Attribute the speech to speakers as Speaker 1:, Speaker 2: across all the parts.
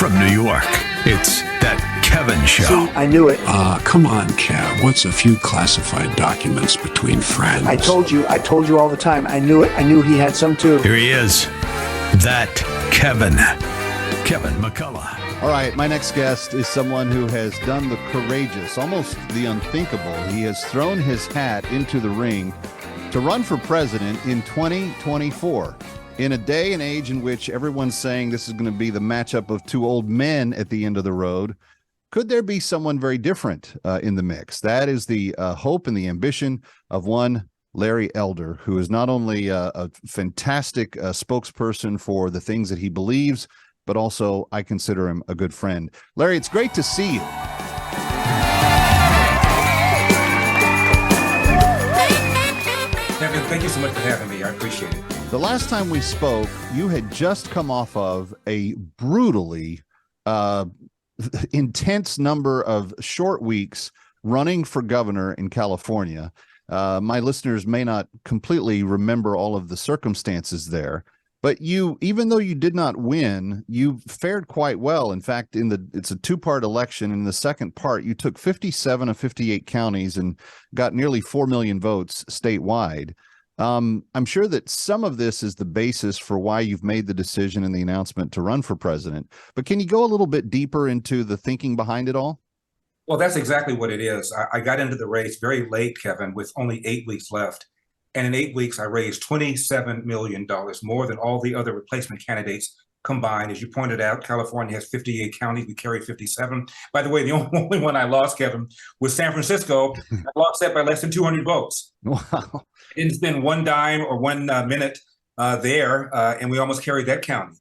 Speaker 1: From New York, it's That Kevin Show.
Speaker 2: See, I knew it.
Speaker 3: Come on, Kev. What's a few classified documents between friends?
Speaker 2: I told you all the time. I knew it. I knew he had some too.
Speaker 1: Here he is, That Kevin. Kevin McCullough.
Speaker 4: All right, my next guest is someone who has done the courageous, almost the unthinkable. He has thrown his hat into the ring to run for president in 2024. In a day and age in which everyone's saying this is going to be the matchup of two old men at the end of the road, could there be someone very different in the mix? That is the hope and the ambition of one Larry Elder, who is not only a fantastic spokesperson for the things that he believes, but also I consider him a good friend. Larry, it's great to see you.
Speaker 5: Kevin, thank you so much for having me. I appreciate it.
Speaker 4: The last time we spoke, you had just come off of a brutally intense number of short weeks running for governor in California. My listeners may not completely remember all of the circumstances there, but you, even though you did not win, you fared quite well. In fact, it's a two-part election. In the second part, you took 57 of 58 counties and got nearly 4 million votes statewide. I'm sure that some of this is the basis for why you've made the decision and the announcement to run for president. But can you go a little bit deeper into the thinking behind it all?
Speaker 5: Well, that's exactly what it is. I got into the race very late, Kevin, with only 8 weeks left. And in 8 weeks, I raised $27 million, more than all the other replacement candidates combined. As you pointed out, California has 58 counties. We carry 57. By the way, the only one I lost, Kevin, was San Francisco. I lost that by less than 200 votes.
Speaker 4: Wow.
Speaker 5: I didn't spend one dime or 1 minute there, and we almost carried that county.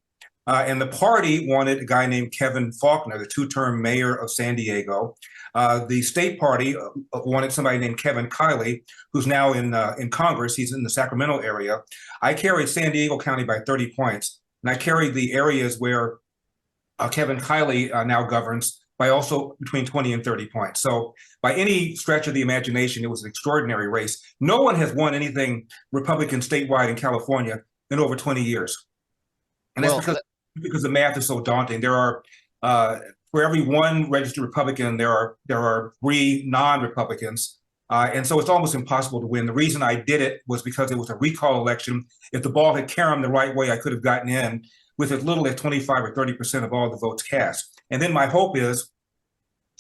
Speaker 5: And the party wanted a guy named Kevin Faulconer, the 2-term mayor of San Diego. The state party wanted somebody named Kevin Kiley, who's now in Congress. He's in the Sacramento area. I carried San Diego County by 30 points, and I carried the areas where Kevin Kiley now governs by also between 20 and 30 points. So by any stretch of the imagination, it was an extraordinary race. No one has won anything Republican statewide in California in over 20 years. And that's because the math is so daunting. There are for every one registered Republican, there are 3 non-Republicans. And so it's almost impossible to win. The reason I did it was because it was a recall election. If the ball had caromed the right way, I could have gotten in with as little as 25 or 30% of all the votes cast. And then my hope is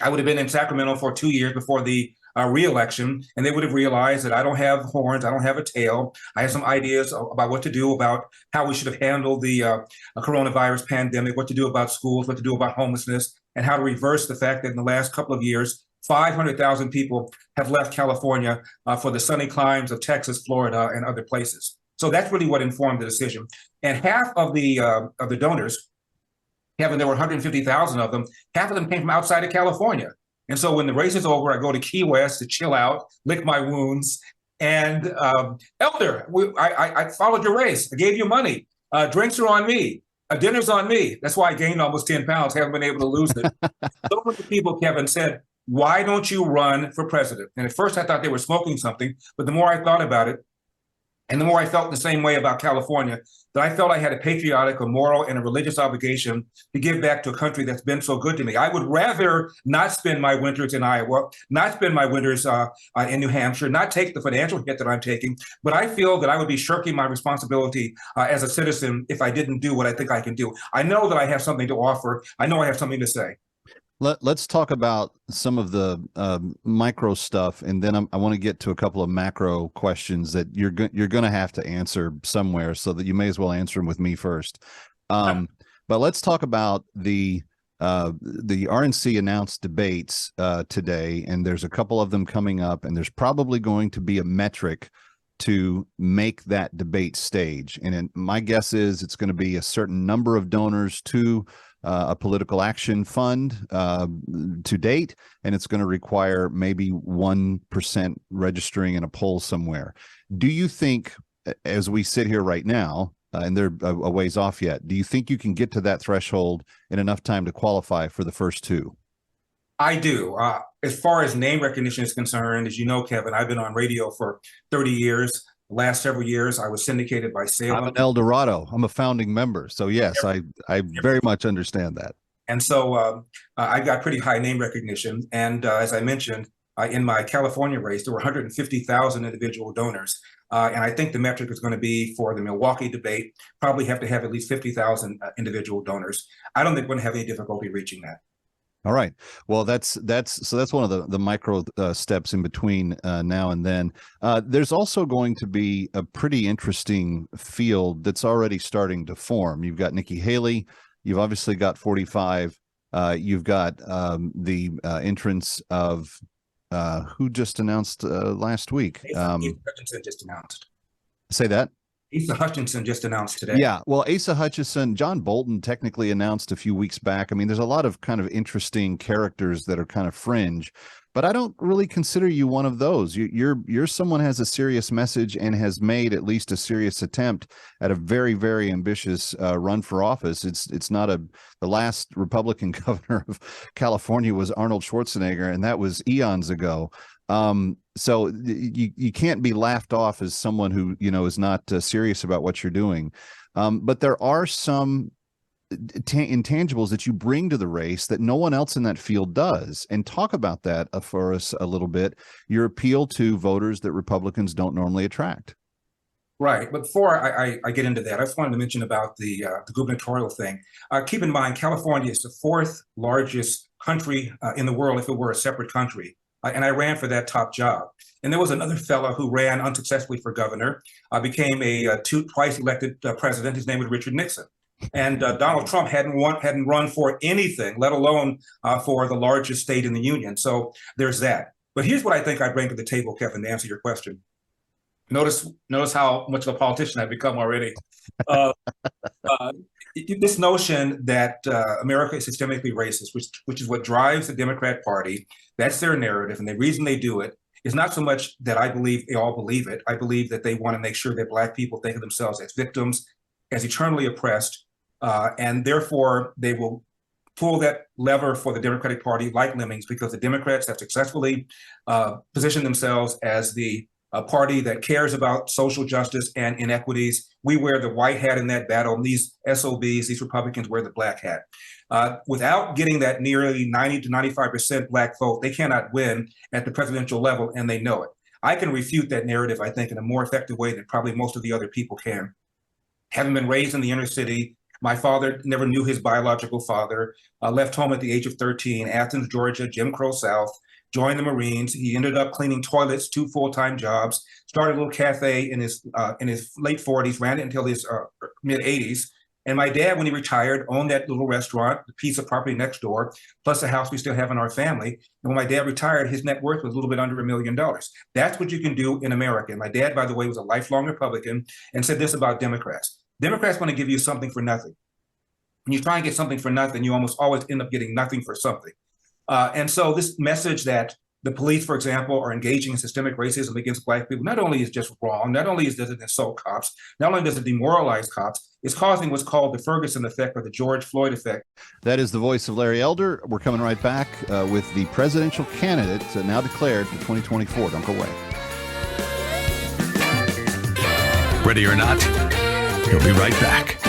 Speaker 5: I would have been in Sacramento for 2 years before the re-election, and they would have realized that I don't have horns, I don't have a tail. I have some ideas about what to do about how we should have handled the coronavirus pandemic, what to do about schools, what to do about homelessness, and how to reverse the fact that in the last couple of years, 500,000 people have left California for the sunny climes of Texas, Florida, and other places. So that's really what informed the decision. And half of the donors, Kevin, there were 150,000 of them, half of them came from outside of California. And so when the race is over, I go to Key West to chill out, lick my wounds. And Elder, I followed your race. I gave you money. Drinks are on me. Dinner's on me. That's why I gained almost 10 pounds. Haven't been able to lose it. So many people, Kevin, said, why don't you run for president? And at first I thought they were smoking something, but the more I thought about it, and the more I felt the same way about California, that I felt I had a patriotic, a moral, and a religious obligation to give back to a country that's been so good to me. I would rather not spend my winters in Iowa, not spend my winters in New Hampshire, not take the financial hit that I'm taking, but I feel that I would be shirking my responsibility as a citizen if I didn't do what I think I can do. I know that I have something to offer. I know I have something to say.
Speaker 4: Let's talk about some of the micro stuff, and then I want to get to a couple of macro questions that you're going to have to answer somewhere, so that you may as well answer them with me first. But let's talk about the RNC announced debates today, and there's a couple of them coming up, and there's probably going to be a metric to make that debate stage. And my guess is it's going to be a certain number of donors to a political action fund to date, and it's going to require maybe 1% registering in a poll somewhere. Do you think, as we sit here right now, and they're a ways off yet, do you think you can get to that threshold in enough time to qualify for the first 2?
Speaker 5: I do. As far as name recognition is concerned, as you know, Kevin, I've been on radio for 30 years. The last several years, I was syndicated by Salem.
Speaker 4: I'm an El Dorado. I'm a founding member. So yes, I very much understand that.
Speaker 5: And so I got pretty high name recognition. And as I mentioned, in my California race, there were 150,000 individual donors. And I think the metric is going to be for the Milwaukee debate, probably have to have at least 50,000 individual donors. I don't think we're going to have any difficulty reaching that.
Speaker 4: All right. Well, that's one of the micro steps in between now and then. There's also going to be a pretty interesting field that's already starting to form. You've got Nikki Haley. You've obviously got 45. You've got the entrance of who just announced last week.
Speaker 5: Asa Hutchinson just announced.
Speaker 4: Say that.
Speaker 5: Asa Hutchinson just announced today.
Speaker 4: Yeah, well, Asa Hutchinson, John Bolton technically announced a few weeks back. I mean, there's a lot of kind of interesting characters that are kind of fringe, but I don't really consider you one of those. You're someone who has a serious message and has made at least a serious attempt at a very, very ambitious run for office. It's not the last Republican governor of California was Arnold Schwarzenegger, and that was eons ago. So you can't be laughed off as someone who, is not serious about what you're doing. But there are some intangibles that you bring to the race that no one else in that field does. And talk about that for us a little bit, your appeal to voters that Republicans don't normally attract.
Speaker 5: Right. But before I get into that, I just wanted to mention about the gubernatorial thing. Keep in mind, California is the fourth largest country in the world if it were a separate country. And I ran for that top job. And there was another fellow who ran unsuccessfully for governor, became a twice elected president. His name was Richard Nixon. And Donald Trump hadn't run for anything, let alone for the largest state in the union. So there's that. But here's what I think I bring to the table, Kevin, to answer your question. Notice how much of a politician I've become already. This notion that America is systemically racist, which is what drives the Democrat Party, that's their narrative. And the reason they do it is not so much that I believe they all believe it. I believe that they want to make sure that Black people think of themselves as victims, as eternally oppressed, and therefore they will pull that lever for the Democratic Party like lemmings, because the Democrats have successfully positioned themselves as the party that cares about social justice and inequities. We wear the white hat in that battle, and these SOBs, these Republicans, wear the black hat. Without getting that nearly 90 to 95% Black vote, they cannot win at the presidential level, and they know it. I can refute that narrative, I think, in a more effective way than probably most of the other people can. Having been raised in the inner city, my father never knew his biological father, left home at the age of 13, Athens, Georgia, Jim Crow South, joined the Marines. He ended up cleaning toilets, 2 full-time jobs, started a little cafe in his late 40s, ran it until his mid-80s. And my dad, when he retired, owned that little restaurant, the piece of property next door, plus a house we still have in our family. And when my dad retired, his net worth was a little bit under $1 million. That's what you can do in America. And my dad, by the way, was a lifelong Republican and said this about Democrats. Democrats want to give you something for nothing. When you try and get something for nothing, you almost always end up getting nothing for something. And so this message that the police, for example, are engaging in systemic racism against Black people, not only is just wrong, not only does it insult cops, not only does it demoralize cops, it's causing what's called the Ferguson effect or the George Floyd effect. That is the voice of Larry Elder. We're coming right back with the presidential candidate now declared for 2024. Don't go away.
Speaker 1: Ready or not, he'll be right back.